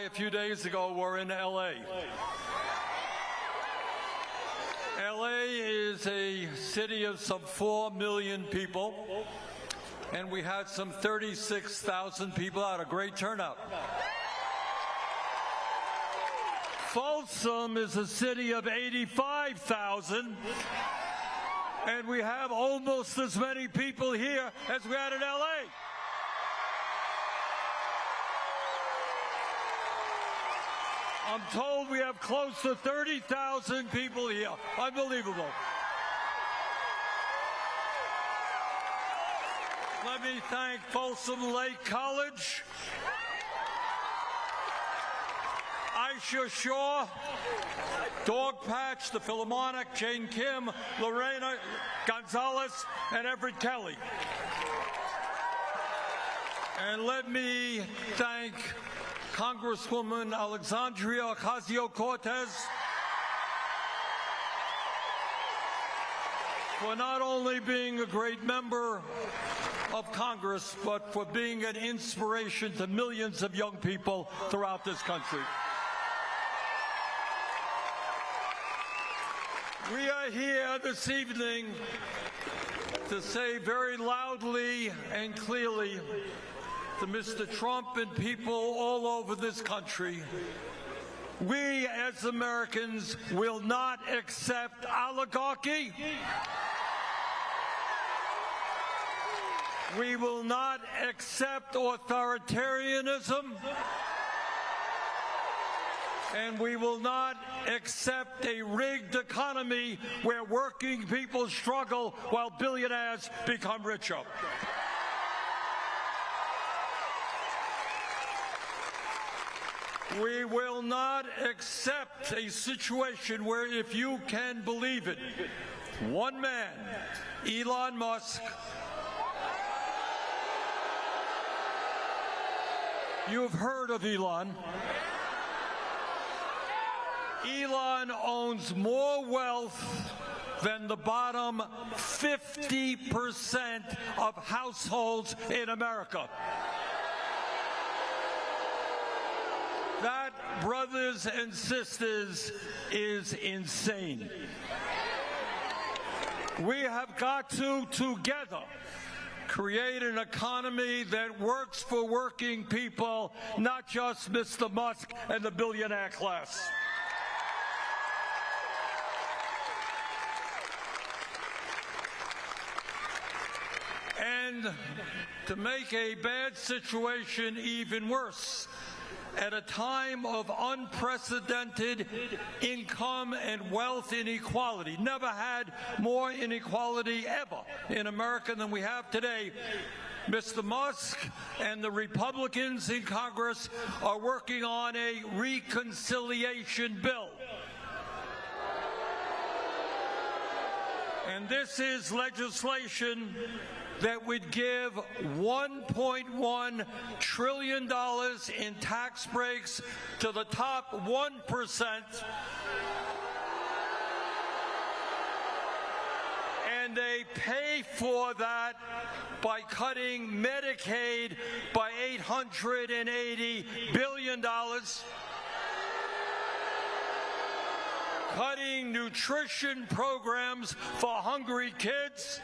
a few days ago were in L.A. L.A. is a city of some 4 million people, and we had some 36,000 people out, a great turnout. Folsom is a city of 85,000, and we have almost as many people here as we had in L.A. I'm told we have close to 30,000 people here. Unbelievable. Let me thank Folsom Lake College, Aisha Shaw, Dog Patch, the Philharmonic, Jane Kim, Lorena Gonzalez, and Everett Kelly. And let me thank Congresswoman Alexandria Ocasio-Cortez for not only being a great member of Congress, but for being an inspiration to millions of young people throughout this country. We are here this evening to say very loudly and clearly to Mr. Trump and people all over this country, we as Americans will not accept oligarchy. We will not accept authoritarianism. And we will not accept a rigged economy where working people struggle while billionaires become richer. We will not accept a situation where, if you can believe it, one man, Elon Musk, you've heard of Elon. Elon owns more wealth than the bottom 50% of households in America. That, brothers and sisters, is insane. We have got to, together, create an economy that works for working people, not just Mr. Musk and the billionaire class. And to make a bad situation even worse, at a time of unprecedented income and wealth inequality, never had more inequality ever in America than we have today, Mr. Musk and the Republicans in Congress are working on a reconciliation bill. And this is legislation that would give $1.1 trillion in tax breaks to the top 1%, and they pay for that by cutting Medicaid by $880 billion, cutting nutrition programs for hungry kids,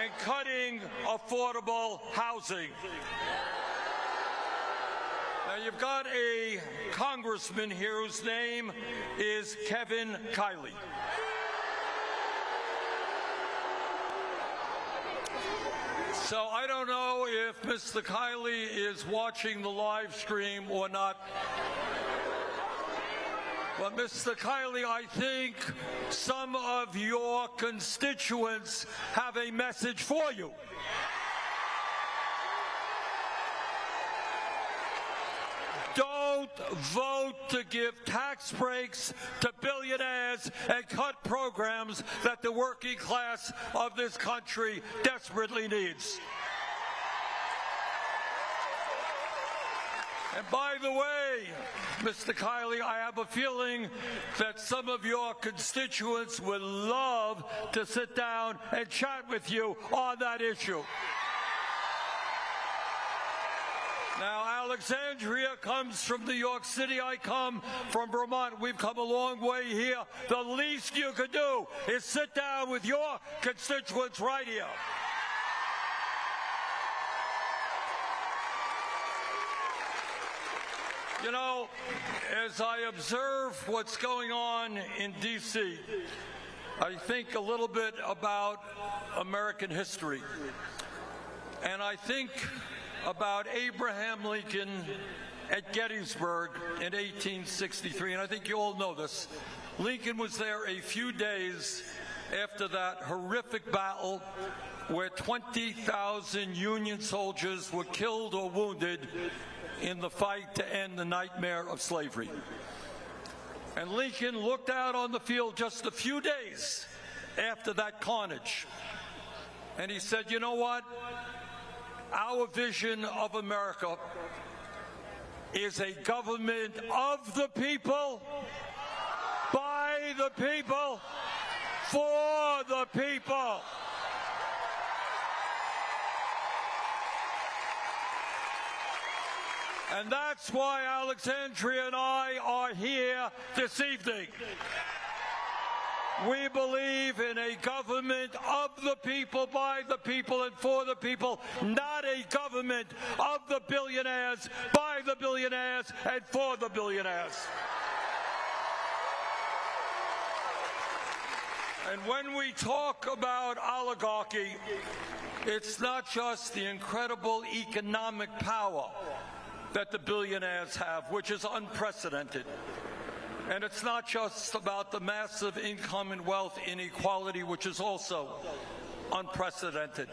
and cutting affordable housing. Now, you've got a congressman here whose name is Kevin Kiley. So I don't know if Mr. Kiley is watching the live stream or not. But, Mr. Kiley, I think some of your constituents have a message for you. Don't vote to give tax breaks to billionaires and cut programs that the working class of this country desperately needs. And by the way, Mr. Kiley, I have a feeling that some of your constituents would love to sit down and chat with you on that issue. Now, Alexandria comes from New York City. I come from Vermont. We've come a long way here. The least you could do is sit down with your constituents right here. You know, as I observe what's going on in D.C., I think a little bit about American history. And I think about Abraham Lincoln at Gettysburg in 1863. And I think you all know this. Lincoln was there a few days after that horrific battle where 20,000 Union soldiers were killed or wounded in the fight to end the nightmare of slavery. And Lincoln looked out on the field just a few days after that carnage, and he said, you know what? Our vision of America is a government of the people, by the people, for the people. And that's why Alexandria and I are here this evening. We believe in a government of the people, by the people, and for the people, not a government of the billionaires, by the billionaires, and for the billionaires. And when we talk about oligarchy, it's not just the incredible economic power that the billionaires have, which is unprecedented. And it's not just about the massive income and wealth inequality, which is also unprecedented.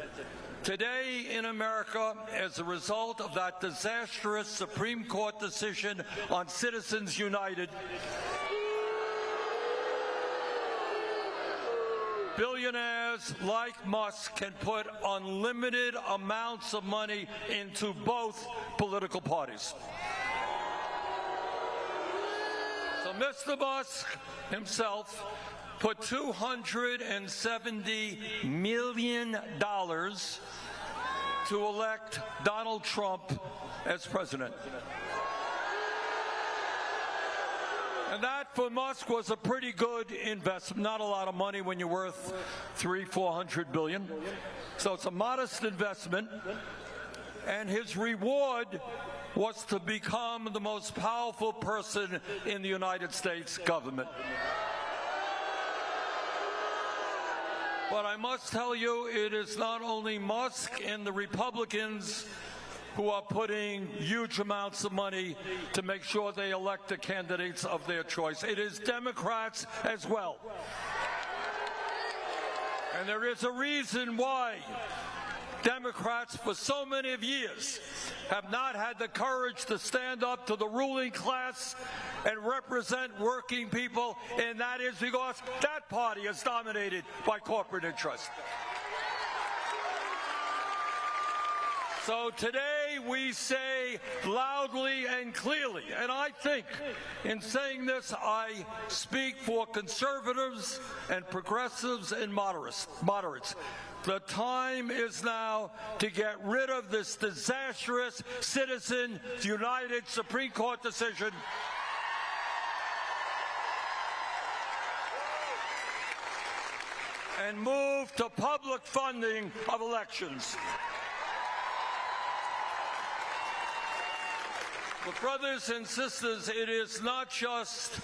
Today in America, as a result of that disastrous Supreme Court decision on Citizens United, billionaires like Musk can put unlimited amounts of money into both political parties. So Mr. Musk himself put $270 million to elect Donald Trump as president. And that, for Musk, was a pretty good investment. Not a lot of money when you're worth $300–400 billion. So it's a modest investment. And his reward was to become the most powerful person in the United States government. But I must tell you, it is not only Musk and the Republicans who are putting huge amounts of money to make sure they elect the candidates of their choice. It is Democrats as well. And there is a reason why Democrats for so many years have not had the courage to stand up to the ruling class and represent working people, and that is because that party is dominated by corporate interests. So today we say loudly and clearly, and I think in saying this I speak for conservatives and progressives and moderates. The time is now to get rid of this disastrous Citizens United Supreme Court decision. And move to public funding of elections. But brothers and sisters, it is not just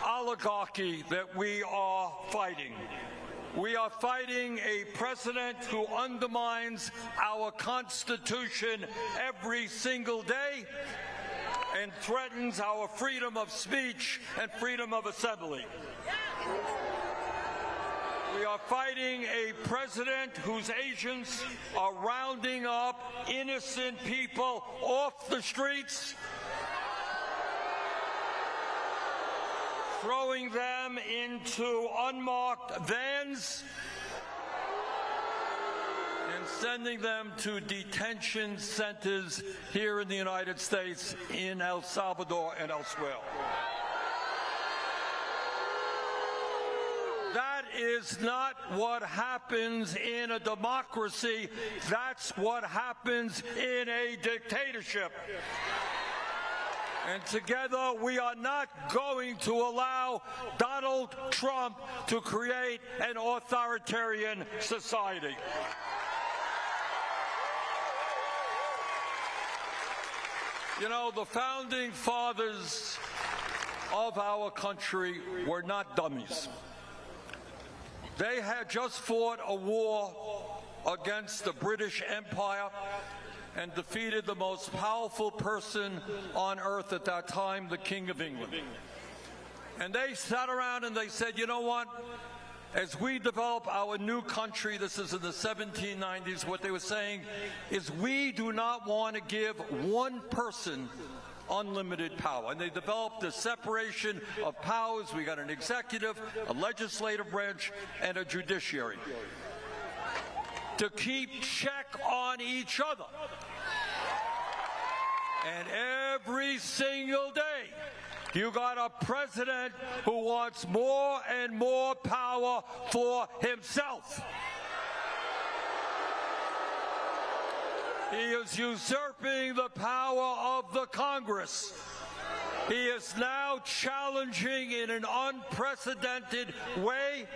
oligarchy that we are fighting. We are fighting a president who undermines our Constitution every single day and threatens our freedom of speech and freedom of assembly. We are fighting a president whose agents are rounding up innocent people off the streets, throwing them into unmarked vans, and sending them to detention centers here in the United States, in El Salvador and elsewhere. That is not what happens in a democracy. That's what happens in a dictatorship. And together, we are not going to allow Donald Trump to create an authoritarian society. You know, the founding fathers of our country were not dummies. They had just fought a war against the British Empire and defeated the most powerful person on earth at that time, the King of England. And they sat around and they said, you know what? As we develop our new country, this is in the 1790s, what they were saying is we do not want to give one person unlimited power. And they developed a separation of powers. We got an executive, a legislative branch, and a judiciary to keep check on each other. And every single day, you got a president who wants more and more power for himself. He is usurping the power of the Congress. He is now challenging in an unprecedented way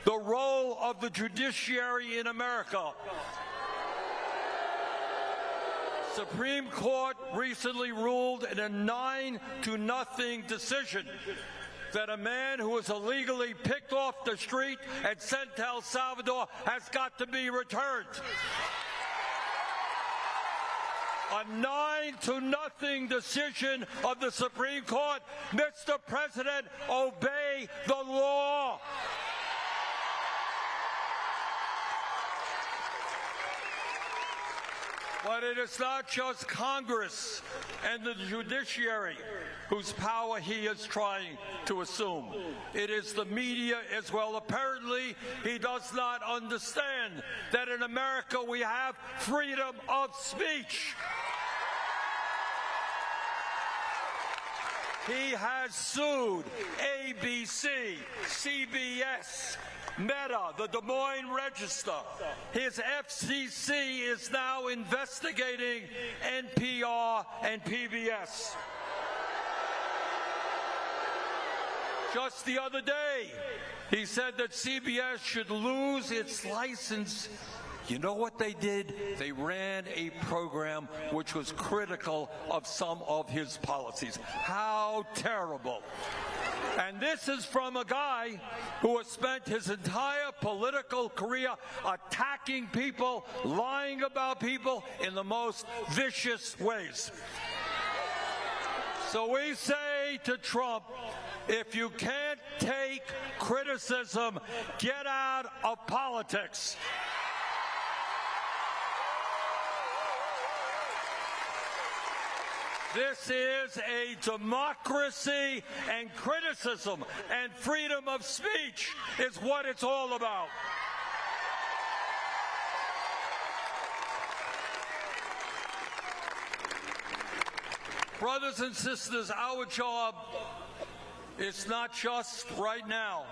the role of the judiciary in America. Supreme Court recently ruled in a 9-0 decision that a man who was illegally picked off the street and sent to El Salvador has got to be returned. A 9-0 decision of the Supreme Court. Mr. President, obey the law. But it is not just Congress and the judiciary whose power he is trying to assume. It is the media as well. Apparently, he does not understand that in America we have freedom of speech. He has sued ABC, CBS, Meta, the Des Moines Register. His FCC is now investigating NPR and PBS. Just the other day, he said that CBS should lose its license. You know what they did? They ran a program which was critical of some of his policies. How terrible. And this is from a guy who has spent his entire political career attacking people, lying about people in the most vicious ways. So we say to Trump, if you can't take criticism, get out of politics. This is a democracy, and criticism and freedom of speech is what it's all about. Brothers and sisters, our job is not just right now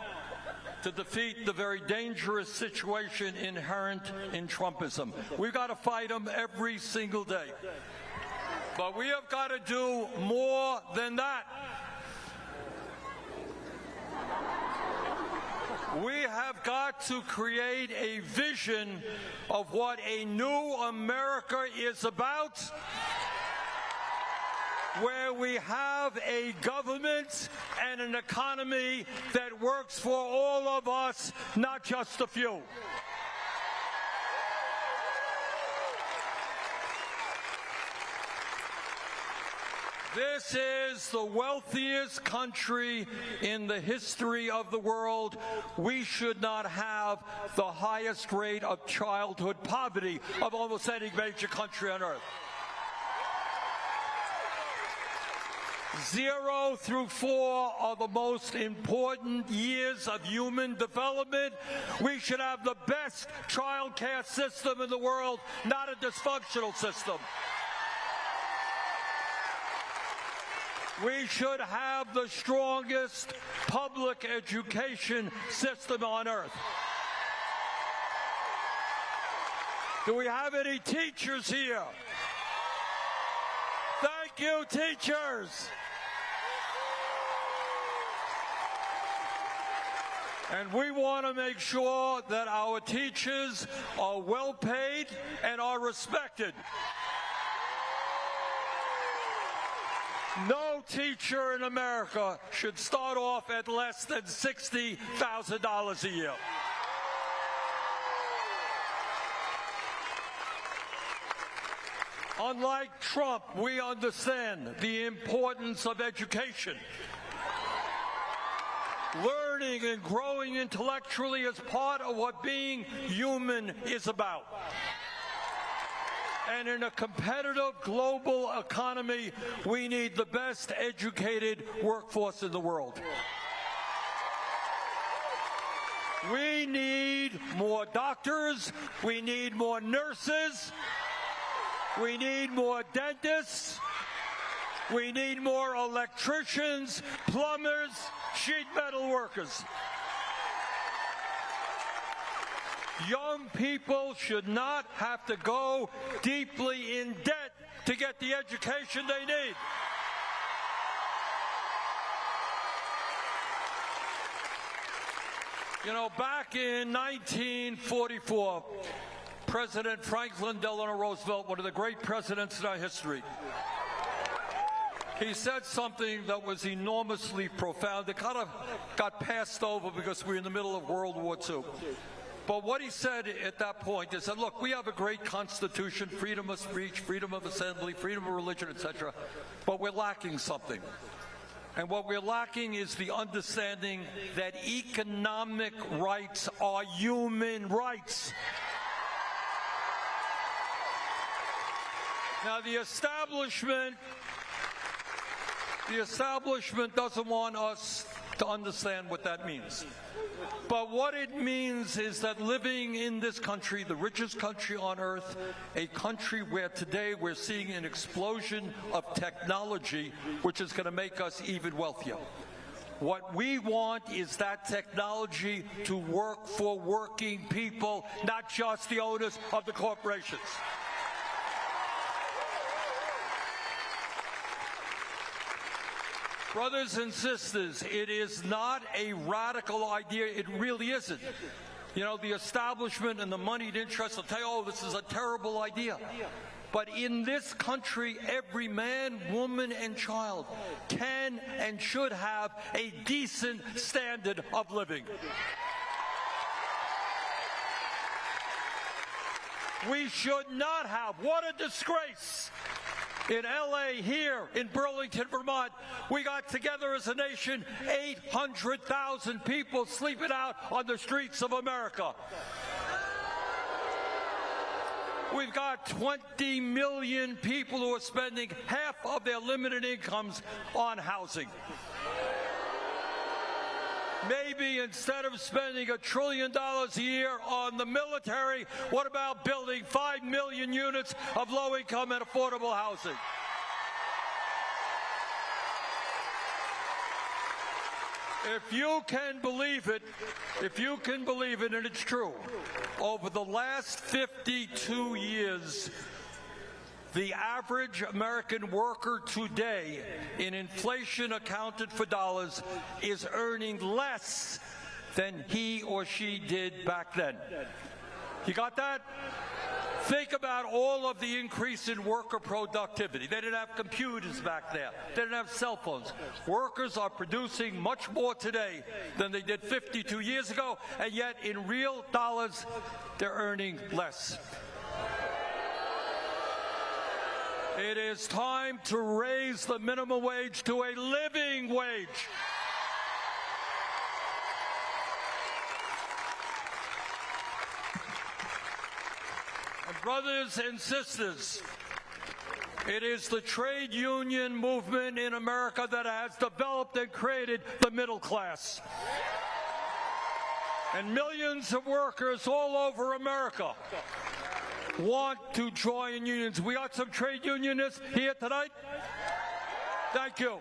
to defeat the very dangerous situation inherent in Trumpism. We've got to fight them every single day. But we have got to do more than that. We have got to create a vision of what a new America is about, where we have a government and an economy that works for all of us, not just a few. This is the wealthiest country in the history of the world. We should not have the highest rate of childhood poverty of almost any major country on earth. 0 through 4 are the most important years of human development. We should have the best child care system in the world, not a dysfunctional system. We should have the strongest public education system on earth. Do we have any teachers here? Thank you, teachers. And we want to make sure that our teachers are well paid and are respected. No teacher in America should start off at less than $60,000 a year. Unlike Trump, we understand the importance of education. Learning and growing intellectually is part of what being human is about. And in a competitive global economy, we need the best educated workforce in the world. We need more doctors, we need more nurses, we need more dentists, we need more electricians, plumbers, sheet metal workers. Young people should not have to go deeply in debt to get the education they need. You know, back in 1944, President Franklin Delano Roosevelt, one of the great presidents in our history, he said something that was enormously profound. It kind of got passed over because we were in the middle of World War II. But what he said at that point, he said, look, we have a great Constitution, freedom of speech, freedom of assembly, freedom of religion, etc., but we're lacking something. And what we're lacking is the understanding that economic rights are human rights. Now, the establishment doesn't want us to understand what that means. But what it means is that living in this country, the richest country on earth, a country where today we're seeing an explosion of technology, which is going to make us even wealthier. What we want is that technology to work for working people, not just the owners of the corporations. Brothers and sisters, it is not a radical idea. It really isn't. You know, the establishment and the moneyed interests will tell you, oh, this is a terrible idea. But in this country, every man, woman, and child can and should have a decent standard of living. We should not have. What a disgrace. In L.A., here, in Burlington, Vermont, we got together as a nation, 800,000 people sleeping out on the streets of America. We've got 20 million people who are spending half of their limited incomes on housing. Maybe instead of spending $1 trillion a year on the military, what about building 5 million units of low-income and affordable housing? If you can believe it, and it's true, over the last 52 years, the average American worker today, in inflation accounted for dollars, is earning less than he or she did back then. You got that? Think about all of the increase in worker productivity. They didn't have computers back there. They didn't have cell phones. Workers are producing much more today than they did 52 years ago, and yet in real dollars, they're earning less. It is time to raise the minimum wage to a living wage. And brothers and sisters, it is the trade union movement in America that has developed and created the middle class. And millions of workers all over America want to join unions. We got some trade unionists here tonight. Thank you.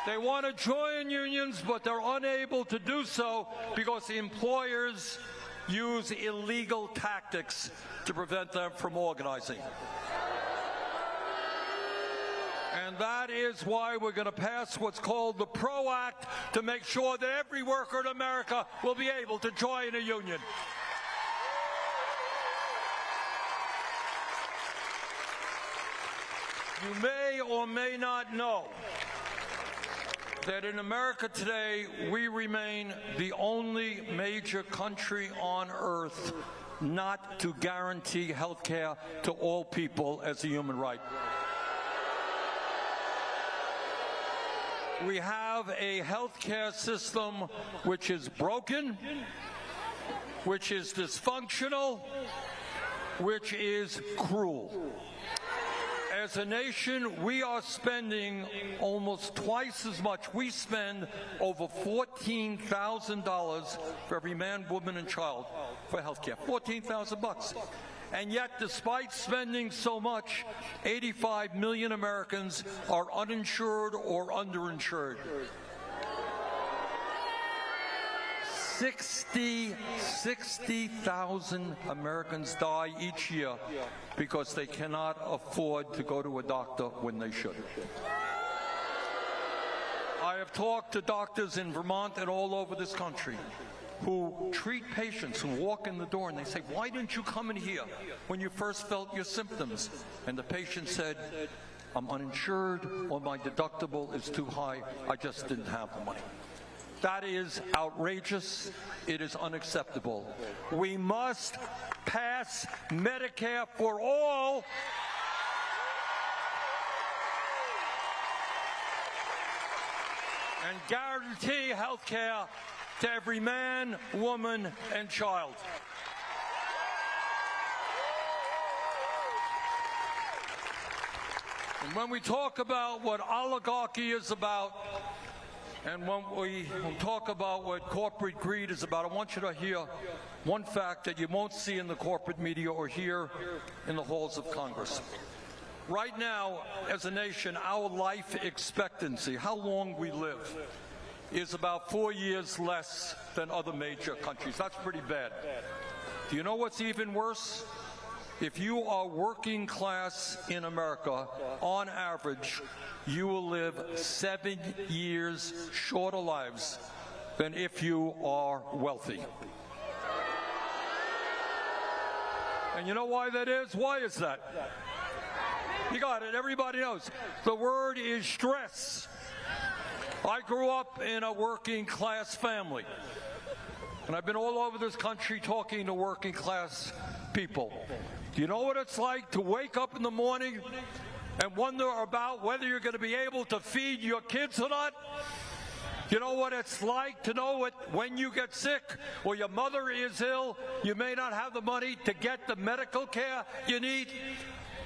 They want to join unions, but they're unable to do so because the employers use illegal tactics to prevent them from organizing. And that is why we're going to pass what's called the PRO Act to make sure that every worker in America will be able to join a union. You may or may not know that in America today, we remain the only major country on earth not to guarantee health care to all people as a human right. We have a health care system which is broken, which is dysfunctional, which is cruel. As a nation, we are spending almost twice as much. We spend over $14,000 for every man, woman, and child for health care. $14,000. And yet, despite spending so much, 85 million Americans are uninsured or underinsured. 60,000 Americans die each year because they cannot afford to go to a doctor when they should. I have talked to doctors in Vermont and all over this country who treat patients who walk in the door and they say, "Why didn't you come in here when you first felt your symptoms?" And the patient said, "I'm uninsured, or my deductible is too high. I just didn't have the money." That is outrageous. It is unacceptable. We must pass Medicare for all and guarantee health care to every man, woman, and child. And when we talk about what oligarchy is about, and when we talk about what corporate greed is about, I want you to hear one fact that you won't see in the corporate media or hear in the halls of Congress. Right now, as a nation, our life expectancy, how long we live, is about 4 years less than other major countries. That's pretty bad. Do you know what's even worse? If you are working class in America, on average, you will live 7 years shorter lives than if you are wealthy. And you know why that is? Why is that? You got it. Everybody knows. The word is stress. I grew up in a working class family, and I've been all over this country talking to working class people. Do you know what it's like to wake up in the morning and wonder about whether you're going to be able to feed your kids or not? You know what it's like to know that when you get sick or your mother is ill, you may not have the money to get the medical care you need?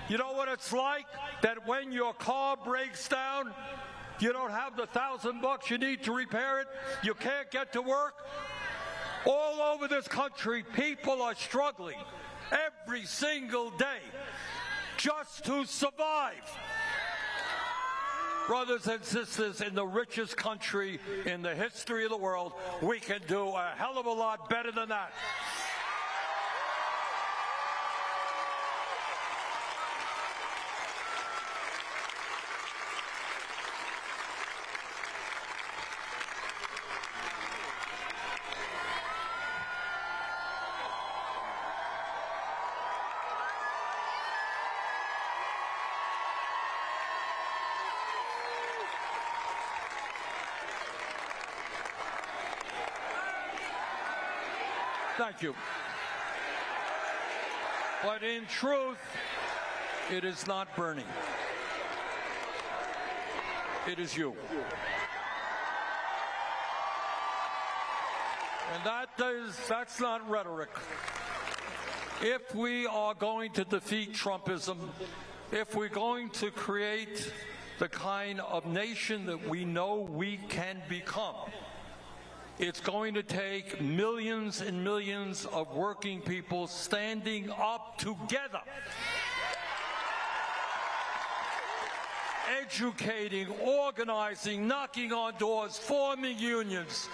You know what it's like that when your car breaks down, you don't have the $1,000 you need to repair it? You can't get to work? All over this country, people are struggling every single day just to survive. Brothers and sisters, in the richest country in the history of the world, we can do a hell of a lot better than that. Thank you. But in truth, it is not Bernie. It is you. And that's not rhetoric. If we are going to defeat Trumpism, if we're going to create the kind of nation that we know we can become, it's going to take millions and millions of working people standing up together. educating, organizing, knocking on doors, forming unions.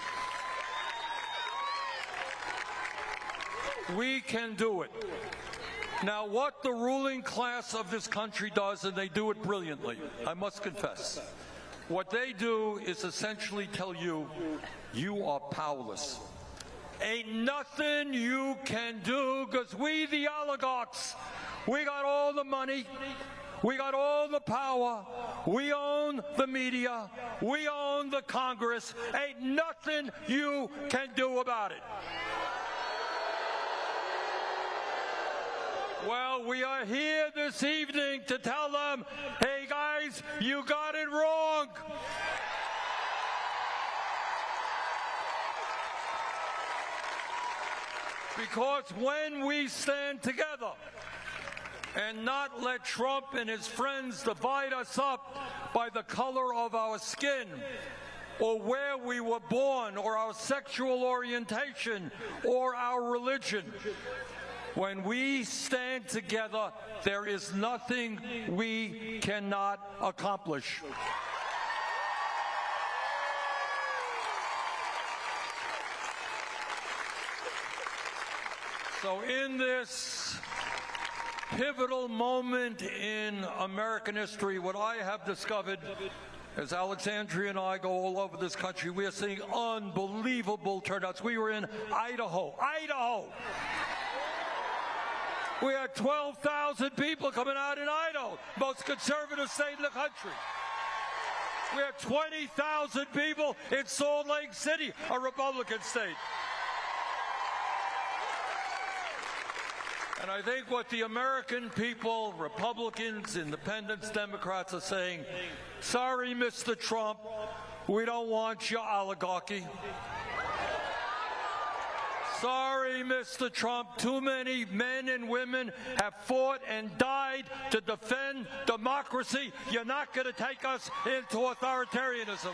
We can do it. Now, what the ruling class of this country does, and they do it brilliantly, I must confess, what they do is essentially tell you, you are powerless. Ain't nothing you can do, because we, the oligarchs, we got all the money, we got all the power, we own the media, we own the Congress. Ain't nothing you can do about it. Well, we are here this evening to tell them, hey guys, you got it wrong. Because when we stand together and not let Trump and his friends divide us up by the color of our skin, or where we were born, or our sexual orientation, or our religion, when we stand together, there is nothing we cannot accomplish. So in this pivotal moment in American history, what I have discovered, as Alexandria and I go all over this country, we are seeing unbelievable turnouts. We were in Idaho. We had 12,000 people coming out in Idaho, most conservative state in the country. We had 20,000 people in Salt Lake City, a Republican state. And I think what the American people, Republicans, Independents, Democrats are saying, sorry, Mr. Trump, we don't want your oligarchy. Sorry, Mr. Trump, too many men and women have fought and died to defend democracy. You're not going to take us into authoritarianism.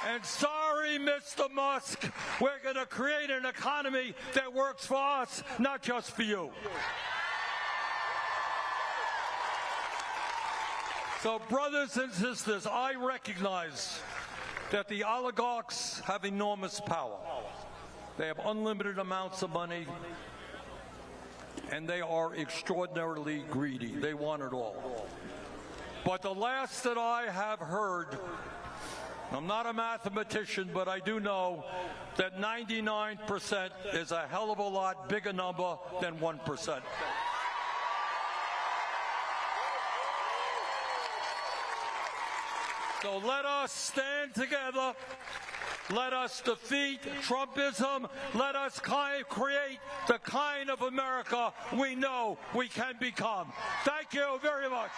And sorry, Mr. Musk, we're going to create an economy that works for us, not just for you. So, brothers and sisters, I recognize that the oligarchs have enormous power. They have unlimited amounts of money, and they are extraordinarily greedy. They want it all. But the last that I have heard, I'm not a mathematician, but I do know that 99% is a hell of a lot bigger number than 1%. So let us stand together. Let us defeat Trumpism. Let us create the kind of America we know we can become. Thank you very much.